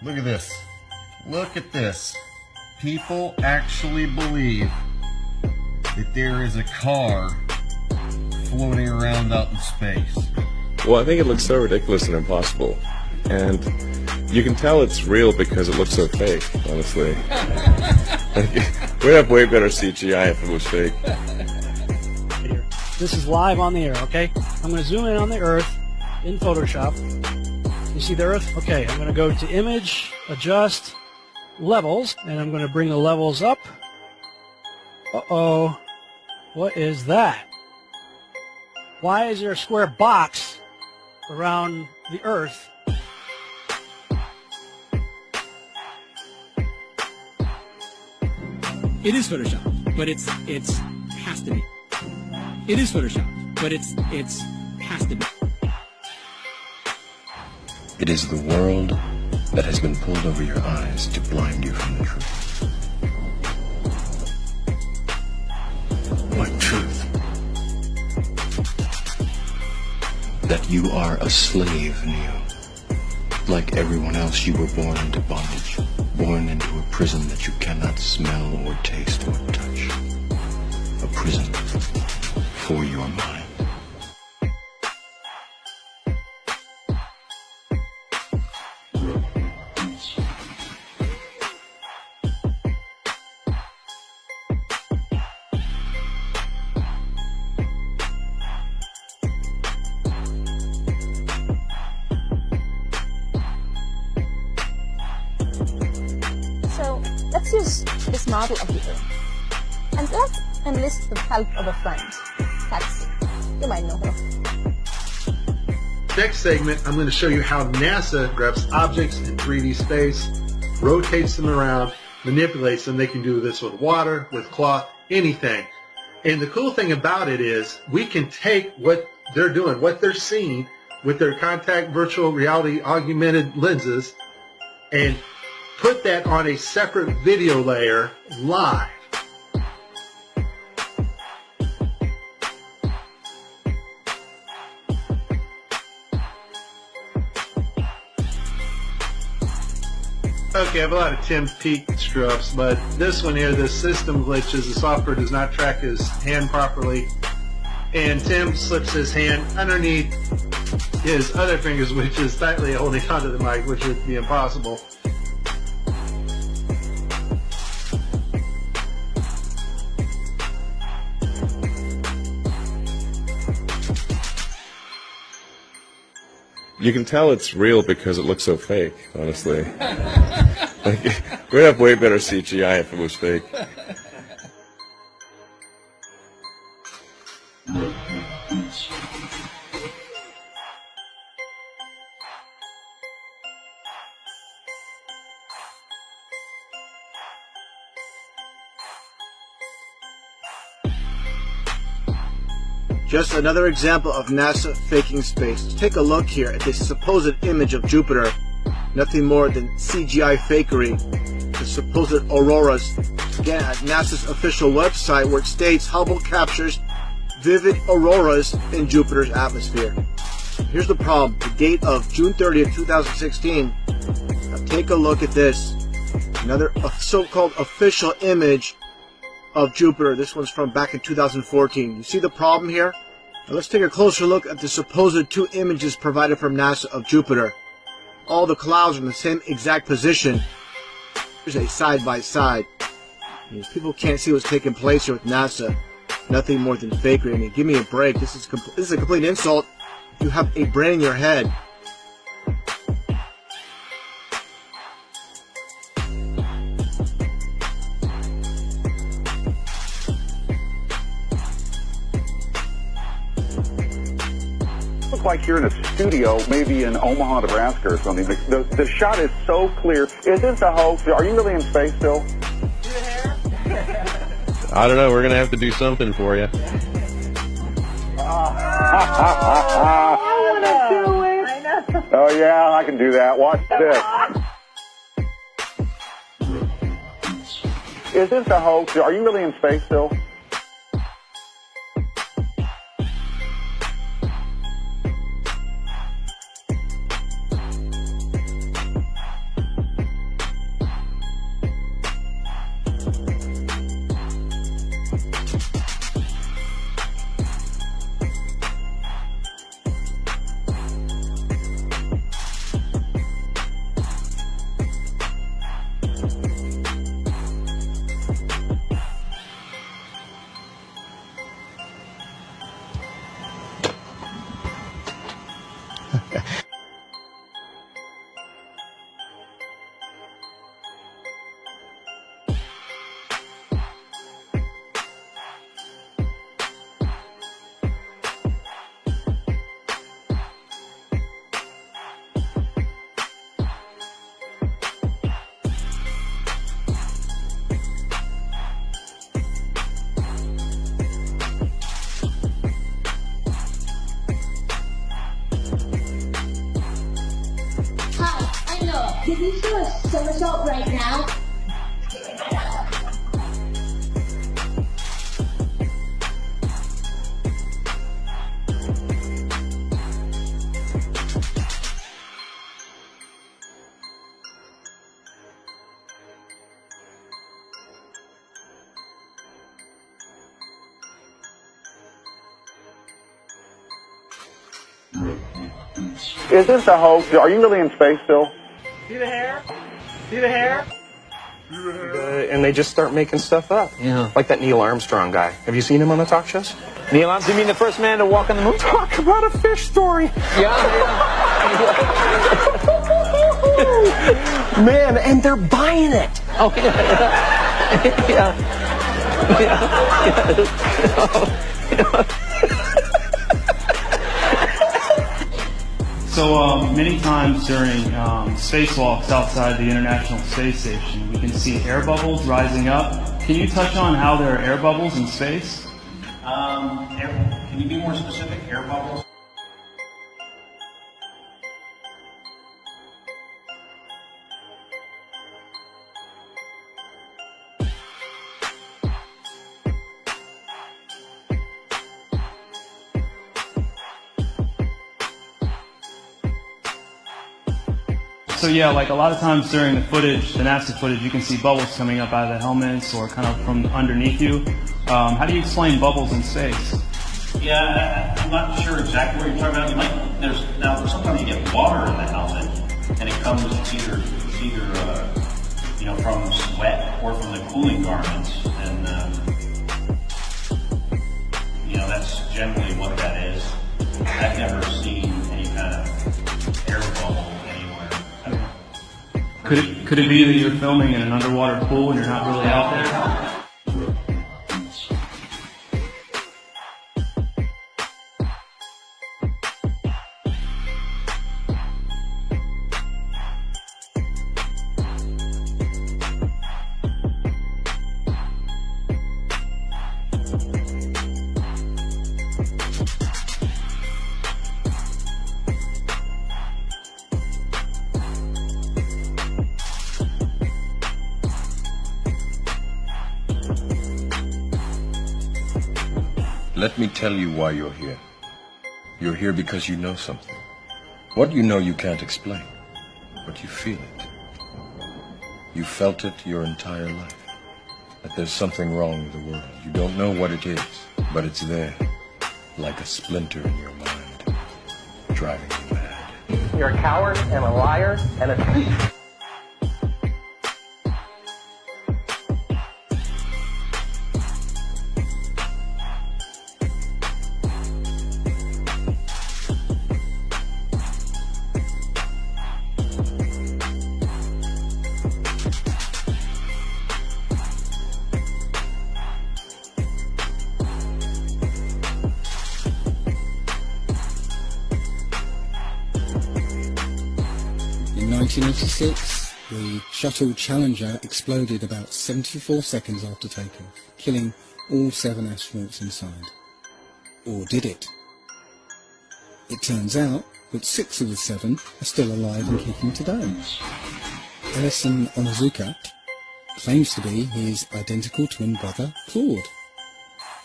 Look at this. Look at this. People actually believe that there is a car floating around out in space. Well, I think it looks so ridiculous and impossible. And you can tell it's real because it looks so fake, honestly. We'd have way better CGI if it was fake. This is live on the air, okay? I'm going to zoom in on the Earth in Photoshop. You see the Earth? Okay, I'm going to go to Image, Adjust, Levels, and I'm going to bring the levels up. Uh-oh. What is that? Why is there a square box around the Earth? It is Photoshop, but it has to be. It is Photoshop, but it has to be. It is the world that has been pulled over your eyes to blind you from the truth. What truth? That you are a slave, Neo. Like everyone else, you were born into bondage. Born into a prison that you cannot smell or taste or touch. A prison for your mind. So let's use this model of the Earth, and let's enlist the help of a friend, Patsy. You might know her. Next segment, I'm going to show you how NASA grabs objects in 3D space, rotates them around, manipulates them. They can do this with water, with cloth, anything. And the cool thing about it is we can take what they're doing, what they're seeing with their contact virtual reality augmented lenses, and put that on a separate video layer live. Okay, I have a lot of Tim Peake screw-ups, but this one here, the system glitches, the software does not track his hand properly, and Tim slips his hand underneath his other fingers, which is tightly holding onto the mic, which would be impossible. You can tell it's real because it looks so fake, honestly. We'd have way better CGI if it was fake. Just another example of NASA faking space. Take a look here at this supposed image of Jupiter. Nothing more than CGI fakery. The supposed auroras. Again, at NASA's official website, where it states Hubble captures vivid auroras in Jupiter's atmosphere. Here's the problem. The date of June 30th, 2016. Now take a look at this. Another so-called official image of Jupiter. This one's from back in 2014. You see the problem here? Now let's take a closer look at the supposed two images provided from NASA of Jupiter. All the clouds are in the same exact position. Here's a side-by-side. People can't see what's taking place here with NASA. Nothing more than fakery. I mean, give me a break. This is a complete insult. You have a brain in your head. Look like you're in a studio, maybe in Omaha, Nebraska or something. The shot is so clear. Is this a hoax? Are you really in space still? I don't know. We're going to have to do something for you. Oh, yeah, I can do that. Watch this. Is this a hoax? Are you really in space still? a somersault right now? Is this a hoax? Are you really in space still? See the hair? See the hair? And they just start making stuff up. Yeah. Like that Neil Armstrong guy. Have you seen him on the talk shows? Neil Armstrong, you mean the first man to walk on the moon? Talk about a fish story. Man, and they're buying it. Oh, yeah. So many times during spacewalks outside the International Space Station, we can see air bubbles rising up. Can you touch on how there are air bubbles in space? Can you be more specific? Air bubbles? So yeah, like a lot of times during the footage, the NASA footage, you can see bubbles coming up out of the helmets or kind of from underneath you. How do you explain bubbles in space? Yeah, I'm not sure exactly what you're talking about. Now, sometimes you get water in the helmet, and it comes either from sweat or from the cooling garments, and that's generally what that is. I've never seen any kind of air bubble anywhere. Could it be that you're filming in an underwater pool and you're not really out there? Let me tell you why you're here. You're here because you know something. What you know you can't explain, but you feel it. You felt it your entire life. That there's something wrong with the world. You don't know what it is, but it's there, like a splinter in your mind, driving you mad. You're a coward and a liar and a thief. In 1986, the shuttle Challenger exploded about 74 seconds after takeoff, killing all 7 astronauts inside. Or did it? It turns out that 6 of the 7 are still alive and kicking today. Ellison Onizuka claims to be his identical twin brother, Claude.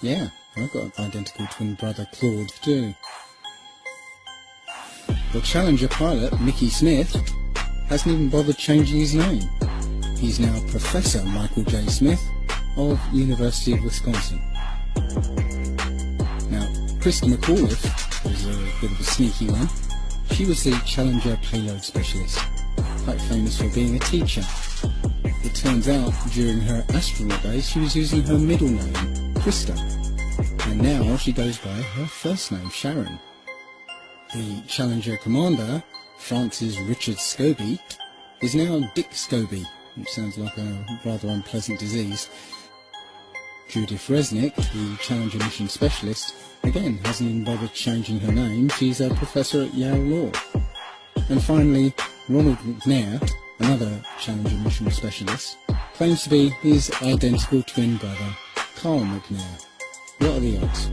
Yeah, I've got an identical twin brother, Claude, too. The Challenger pilot, Mickey Smith, hasn't even bothered changing his name. He's now Professor Michael J. Smith of University of Wisconsin. Now, Krista McAuliffe was a bit of a sneaky one. She was the Challenger payload specialist, quite famous for being a teacher. It turns out, during her astronaut days, she was using her middle name, Krista, and now she goes by her first name, Sharon. The Challenger commander, Francis Richard Scobie, is now Dick Scobie, which sounds like a rather unpleasant disease. Judith Resnick, the Challenger mission specialist, again hasn't even bothered changing her name. She's a professor at Yale Law. And finally, Ronald McNair, another Challenger mission specialist, claims to be his identical twin brother, Carl McNair. What are the odds?